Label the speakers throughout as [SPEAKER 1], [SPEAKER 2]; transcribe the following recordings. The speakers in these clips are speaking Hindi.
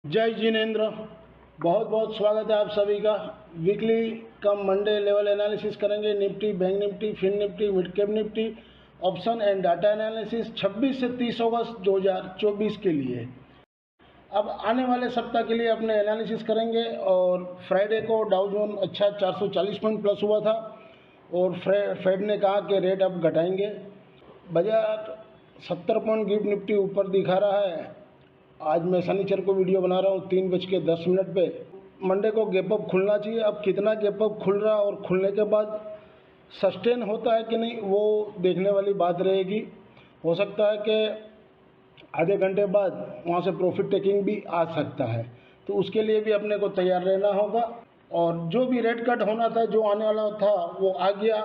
[SPEAKER 1] जय जिनेन्द्र। बहुत बहुत स्वागत है आप सभी का। Weekly cum Monday level analysis करेंगे। Nifty, bank Nifty, fin Nifty, mid cap Nifty, option and data analysis 26 से 30 अगस्त 2024 के लिए। अब आने वाले सप्ताह के लिए अपने एनालिसिस करेंगे। और फ्राइडे को डाउ जोन अच्छा 440 पॉइंट प्लस हुआ था और फेड ने कहा कि रेट अब घटाएंगे। बाजार 70 पॉइंट गिफ्ट निफ्टी ऊपर दिखा रहा है। आज मैं शनिचर को वीडियो बना रहा हूँ 3:10 पे। मंडे को गैप अप खुलना चाहिए। अब कितना गैप अप खुल रहा और खुलने के बाद सस्टेन होता है कि नहीं वो देखने वाली बात रहेगी। हो सकता है कि आधे घंटे बाद वहाँ से प्रॉफिट टेकिंग भी आ सकता है, तो उसके लिए भी अपने को तैयार रहना होगा। और जो भी रेट कट होना था, जो आने वाला था वो आ गया।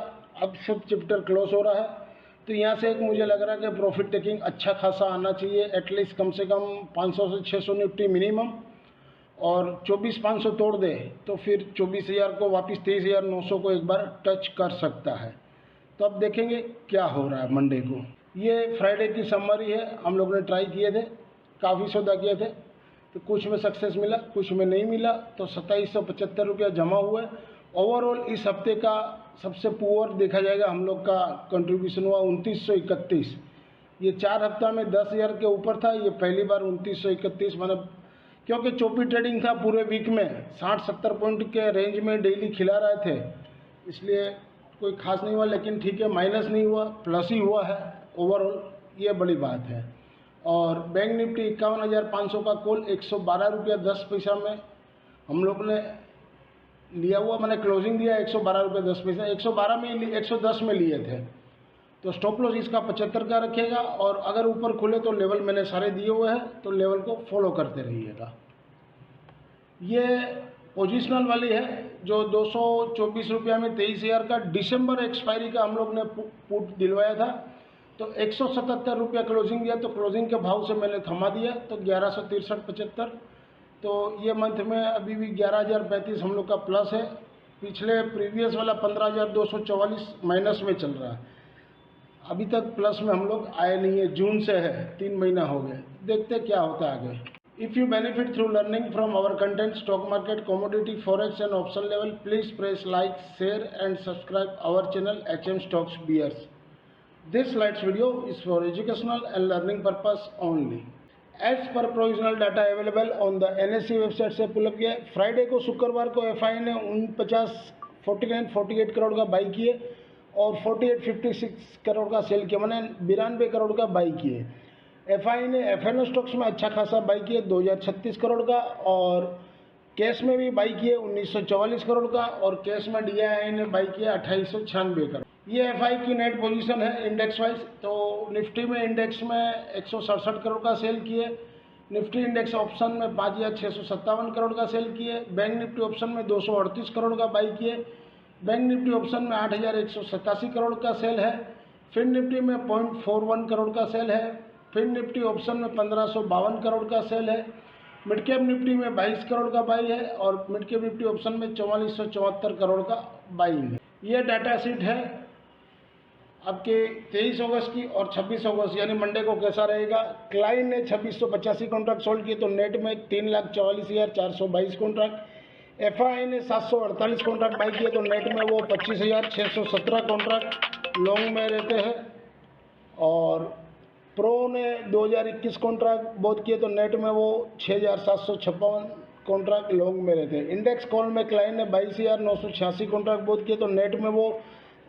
[SPEAKER 1] अब सब चैप्टर क्लोज हो रहा है, तो यहाँ से एक मुझे लग रहा है कि प्रॉफिट टेकिंग अच्छा खासा आना चाहिए। एटलीस्ट कम से कम 500 से 600 निफ्टी मिनिमम, और 24,500 तोड़ दे तो फिर 24,000 को वापस 23,900 को एक बार टच कर सकता है। तो अब देखेंगे क्या हो रहा है मंडे को। ये फ्राइडे की समरी है। हम लोग ने ट्राई किए थे, काफ़ी सौदा किए थे, तो कुछ में सक्सेस मिला, कुछ में नहीं मिला। तो 2775 रुपया जमा हुआ है। ओवरऑल इस हफ्ते का सबसे पुअर देखा जाएगा, हम लोग का कंट्रीब्यूशन हुआ 2931। ये 4 हफ्ता में 10,000 के ऊपर था। ये पहली बार 2931, मतलब क्योंकि चौपी ट्रेडिंग था पूरे वीक में 60-70 पॉइंट के रेंज में डेली खिला रहे थे, इसलिए कोई खास नहीं हुआ। लेकिन ठीक है, माइनस नहीं हुआ, प्लस ही हुआ है ओवरऑल, ये बड़ी बात है। और बैंक निफ्टी 51,500 का कॉल 112 रुपया 10 पैसा में हम लोग ने लिया हुआ। मैंने क्लोजिंग दिया 112 रुपये 10 पैसा। 112 में 110 में लिए थे, तो स्टॉप लॉस इसका 75 का रखिएगा। और अगर ऊपर खुले तो लेवल मैंने सारे दिए हुए हैं, तो लेवल को फॉलो करते रहिएगा। ये पोजिशनल वाली है जो 224 रुपया में 23,000 का दिसंबर एक्सपायरी का हम लोग ने पुट दिलवाया था। तो 177 रुपया क्लोजिंग दिया, तो क्लोजिंग के भाव से मैंने थमा दिया, तो 1163.75। तो ये मंथ में अभी भी 11,035 हम लोग का प्लस है। पिछले प्रीवियस वाला 15,244 माइनस में चल रहा है। अभी तक प्लस में हम लोग आए नहीं है, जून से है, 3 महीना हो गए। देखते क्या होता है आगे। If you benefit through learning from our content, stock market, commodity, forex and option level, please press like, share and subscribe our channel HM Stocks Bears. This slides video is for educational and learning purpose only. As per provisional data available on the NSE website से पुल अप किया। फ्राइडे को, शुक्रवार को FI ने 49-48 करोड़ का बाई किए और 48-56 करोड़ का सेल किया, मैंने 92 करोड़ का बाई किए। FI ने FNO स्टॉक्स में अच्छा खासा बाई किए 2036 करोड़ का, और कैश में भी बाई किए 1944 करोड़ का, और कैश में DII ने बाई किया 2896 करोड़। ये FI की नेट पोजीशन है इंडेक्स वाइज। तो निफ्टी में, इंडेक्स में 167 करोड़ का सेल किए। निफ्टी इंडेक्स ऑप्शन में 5,657 करोड़ का सेल किए। बैंक निफ्टी ऑप्शन में 238 करोड़ का बाई किए। बैंक निफ्टी ऑप्शन में 8,187 करोड़ का सेल है। फिन निफ्टी में 0.41 करोड़ का सेल है। फिन निफ्टी ऑप्शन में 1,552 करोड़ का सेल है। मिड कैप निफ्टी में 22 करोड़ का बाई है, और मिड कैप निफ्टी ऑप्शन में 4474 करोड़ का बाइंग है। ये डाटा शीट है आपके 23 अगस्त की और 26 अगस्त यानी मंडे को कैसा रहेगा। क्लाइंट ने 2685 कॉन्ट्रैक्ट सोल्ड किए, तो नेट में 3,44,422 कॉन्ट्रैक्ट। FI ने 748 कॉन्ट्रैक्ट बाई किए, तो नेट में वो 25,617 कॉन्ट्रैक्ट लॉन्ग में रहते हैं। और प्रो ने 2021 कॉन्ट्रैक्ट बहुत किए, तो नेट में वो 6,756 कॉन्ट्रैक्ट लॉन्ग में रहते हैं। इंडेक्स कॉल में क्लाइंट ने 22,986 कॉन्ट्रैक्ट बहुत किए, तो नेट में वो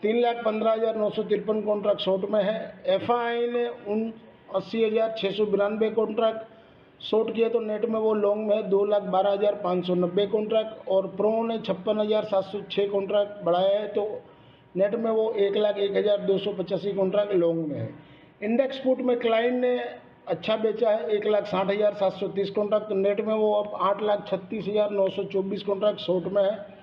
[SPEAKER 1] 3,15,953 कॉन्ट्रैक्ट शॉर्ट में है। FI ने 80,692 कॉन्ट्रैक्ट शॉर्ट किए, तो नेट में वो लॉन्ग में है 2,12,590 कॉन्ट्रैक्ट। और प्रो ने 56,706 कॉन्ट्रैक्ट बढ़ाया है, तो नेट में वो 1,01,285 कॉन्ट्रैक्ट लॉन्ग में है। इंडेक्स पुट में क्लाइंट ने अच्छा बेचा है 1,60,730 कॉन्ट्रैक्ट, तो नेट में वो अब 8,36,924 कॉन्ट्रैक्ट शॉर्ट में है।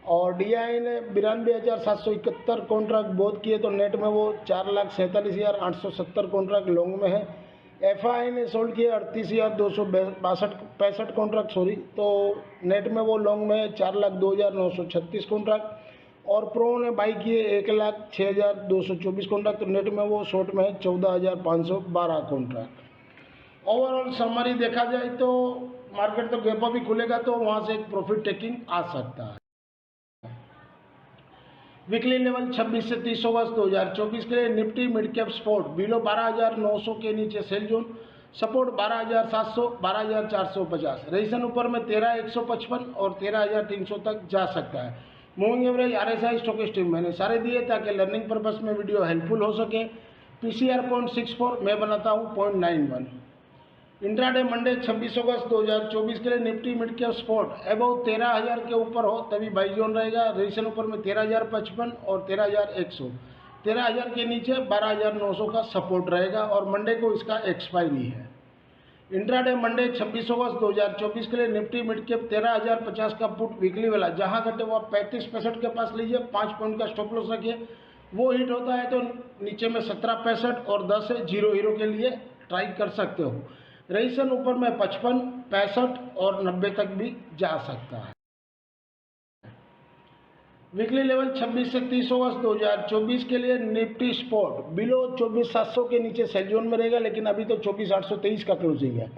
[SPEAKER 1] और DI ने 92,771 कॉन्ट्रैक्ट बोध किए, तो नेट में वो 4,47,870 कॉन्ट्रैक्ट लॉन्ग में है। FI ने सोल्ड किए 38,265 कॉन्ट्रैक्ट तो नेट में वो लॉन्ग में है 4,02,936 कॉन्ट्रैक्ट। और प्रो ने बाई किए 1,06,224 कॉन्ट्रैक्ट, तो नेट में वो शॉर्ट में है 14,512 कॉन्ट्रैक्ट। ओवरऑल समरी देखा जाए तो मार्केट तो गैप अप ही खुलेगा तो वहाँ से एक प्रॉफिट टेकिंग आ सकता है। वीकली लेवल 26 से 30 अगस्त 2024 के लिए Nifty mid cap sport below 12,900 के नीचे सेल जोन, सपोर्ट 12,700 12,450, रेजिस्टेंस ऊपर में 13,155 और 13,300 तक जा सकता है। मूविंग एवरेज RSI स्टॉकेस्टिक मैंने सारे दिए ताकि लर्निंग पर्पस में वीडियो हेल्पफुल हो सके। PCR 0.64 मैं बनाता हूँ 0.91। इंट्राडे मंडे 26 अगस्त 2024 के लिए Nifty mid cap sport above 13,000 के ऊपर हो तभी बाई जोन रहेगा। रेजिस्टेंस ऊपर में 13,055 और 13,100, 13,000 के नीचे 12,900 का सपोर्ट रहेगा और मंडे को इसका एक्सपायरी है। इंट्राडे मंडे 26 अगस्त 2024 के लिए निफ्टी मिड कैप 13,050 का पुट वीकली वाला जहां घटे वो 35-65 के पास लीजिए, 5 पॉइंट का स्टॉप लॉस रखिए। वो हिट होता है तो नीचे में 17-65 और 10 से 0 हीरो के लिए ट्राई कर सकते हो। रेजिस्टेंस ऊपर में 55, 65 और 90 तक भी जा सकता है। वीकली लेवल 26 से 30 अगस्त 2024 के लिए निफ्टी स्पोर्ट बिलो 24,700 के नीचे सेल जोन में रहेगा, लेकिन अभी तो 24,823 का क्लोजिंग है।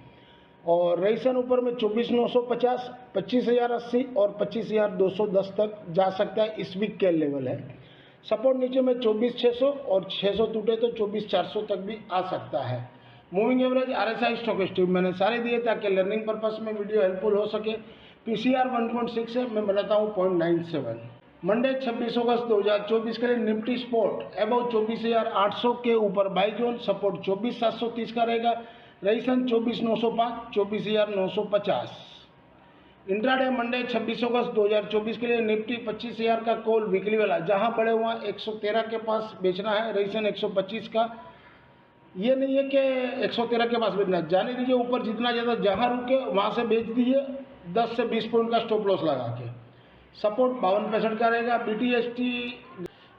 [SPEAKER 1] और रेजिस्टेंस ऊपर में 24,950, 25,080 और 25,210 तक जा सकता है, इस वीक के लेवल है। सपोर्ट नीचे में 24,600 और 600 टूटे तो 24,400 तक भी आ सकता है। मूविंग एवरेज RSI स्टॉकेस्टिक मैंने सारे दिए ताकि लर्निंग पर्पस में वीडियो हेल्पफुल हो सके। PCR 1.6 है, मैं बनाता हूँ 0.97। मंडे 26 अगस्त 2024 के लिए निफ्टी स्पोर्ट अबव 24,800 के ऊपर बाई जोन, सपोर्ट 24,730 का रहेगा। रेजिस्टेंस 24,905, 24,950। इंट्राडे मंडे 26 अगस्त 2024 के लिए निफ्टी 25,000 का कॉल वीकली वाला जहां बड़े हुआ 113 के पास बेचना है। रेजिस्टेंस 125 का, ये नहीं है कि 113 के पास बेचना है, जाने दीजिए ऊपर जितना ज़्यादा जहां रुके वहां से बेच दीजिए 10 से 20 पॉइंट का स्टॉप लॉस लगा के। सपोर्ट 52-65 का रहेगा। BTST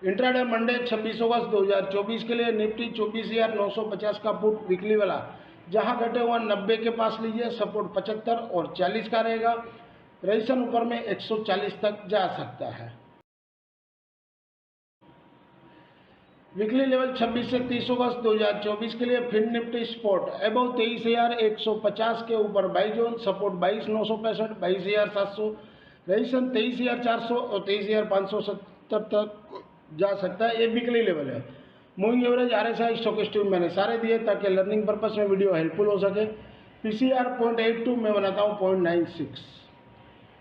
[SPEAKER 1] इंट्राडे मंडे 26 अगस्त 2024 के लिए निफ्टी 24,950 का पुट वीकली वाला जहां घटे हुआ 90 के पास लीजिए, सपोर्ट 75 और 40 का रहेगा। रेजिस्टेंस ऊपर में 140 तक जा सकता है। वीकली लेवल 26 से 30 अगस्त 2024 के लिए फिन निफ्टी स्पोर्ट अबव 23,150 के ऊपर बाई जोन, सपोर्ट 22,965, 22,700, रेजिस्टेंस 23,400 और 23,570 तक जा सकता है, ये वीकली लेवल है। मूविंग एवरेज RSI स्टॉकेस्टिक मैंने सारे दिए ताकि लर्निंग पर्पस में वीडियो हेल्पफुल हो सके। PCR 0.82 मैं बनाता हूँ 0.96।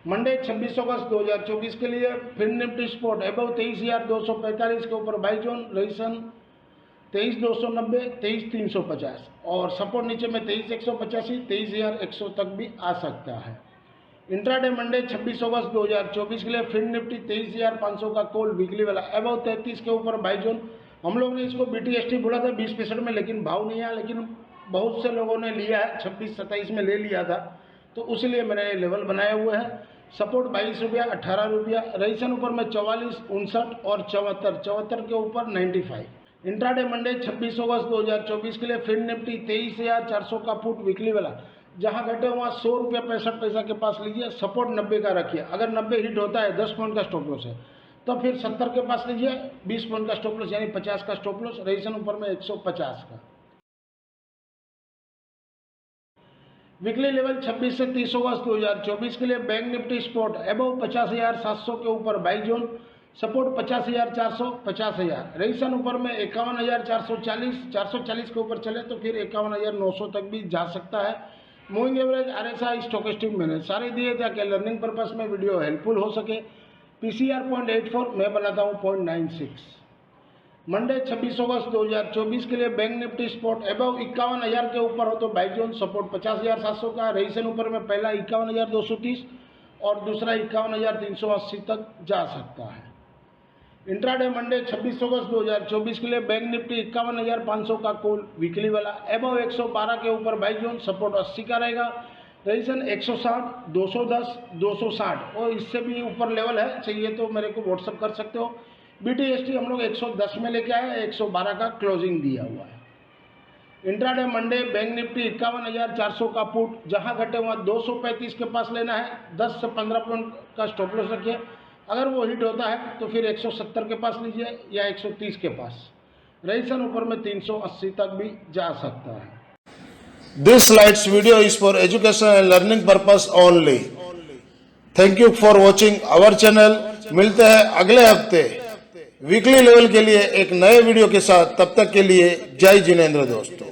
[SPEAKER 1] मंडे 26 अगस्त 2024 के लिए फिन निफ्टी स्पोर्ट अबव 23,245 के ऊपर बाई जोन, रेजिस्टेंस 23,290, 23,350 और सपोर्ट नीचे में 23,185, 23,100 तक भी आ सकता है। इंट्राडे मंडे 26 अगस्त 2024 के लिए फिन निफ्टी 23,500 का कॉल वीकली वाला अबव 33 के ऊपर बाई जोन। हम लोग ने इसको BTST बोला था 20% में, लेकिन भाव नहीं आया, लेकिन बहुत से लोगों ने लिया है 26-27 में ले लिया था, तो उसलिए मैंने लेवल बनाए हुए हैं। सपोर्ट 22 रुपया, 18 रुपया, रेजिस्टेंस ऊपर में 44, 59 और 74 के ऊपर 95। इंट्राडे मंडे 26 अगस्त 2024 के लिए फिन निफ्टी 23,400 का पुट वीकली वाला जहां घटे वहाँ 100 रुपया 65 पैसा के पास लीजिए, सपोर्ट 90 का रखिए। अगर 90 हिट होता है 10 पॉइंट का स्टॉप लॉस है तो फिर 70 के पास लीजिए, 20 पॉइंट का स्टॉप लॉस यानी 50 का स्टॉप लॉस। रेजिस्टेंस ऊपर में 150 का। वीकली लेवल 26 से 30 अगस्त 2024 के लिए बैंक निफ्टी स्पोर्ट अबव 50,700 के ऊपर बाई जोन, सपोर्ट 50,400, 50,000, रेजिस्टेंस ऊपर में 51,440, 440 के ऊपर चले तो फिर 51,900 तक भी जा सकता है। मूविंग एवरेज RSI स्टॉकेस्टिक मैंने सारे दिए ताकि लर्निंग पर्पस में वीडियो हेल्पफुल हो सके। PCR 0.84 मैं बनाता हूँ 0.96। मंडे 26 अगस्त 2024 के लिए बैंक निफ्टी स्पोर्ट अबव 51,000 के ऊपर हो तो बाई जोन, सपोर्ट 50,700 का, रेजिस्टेंस ऊपर में पहला 51,230 और दूसरा 51,380 तक जा सकता है। इंट्राडे मंडे 26 अगस्त 2024 के लिए बैंक निफ्टी 51,500 का कॉल वीकली वाला अबव 112 के ऊपर बाई जोन, सपोर्ट 80 का रहेगा। रेजिस्टेंस 160, 210, 260 और इससे भी ऊपर लेवल है, चाहिए तो मेरे को व्हाट्सअप कर सकते हो। BTST हम लोग 110 में लेके आए, 112 का क्लोजिंग दिया हुआ है। इंट्राडे मंडे बैंक निफ्टी 51,400 का पुट जहां घटे वहाँ 235 के पास लेना है, 10 से 15 पॉइंट का स्टॉप लॉस रखिए। अगर वो हिट होता है तो फिर 170 के पास लीजिए या 130 के पास। रेजिस्टेंस ऊपर में 380 तक भी जा सकता है।
[SPEAKER 2] This slides video is for education and learning purpose only. Thank you for watching our channel. मिलते हैं अगले हफ्ते वीकली लेवल के लिए एक नए वीडियो के साथ। तब तक के लिए जय जिनेंद्र दोस्तों।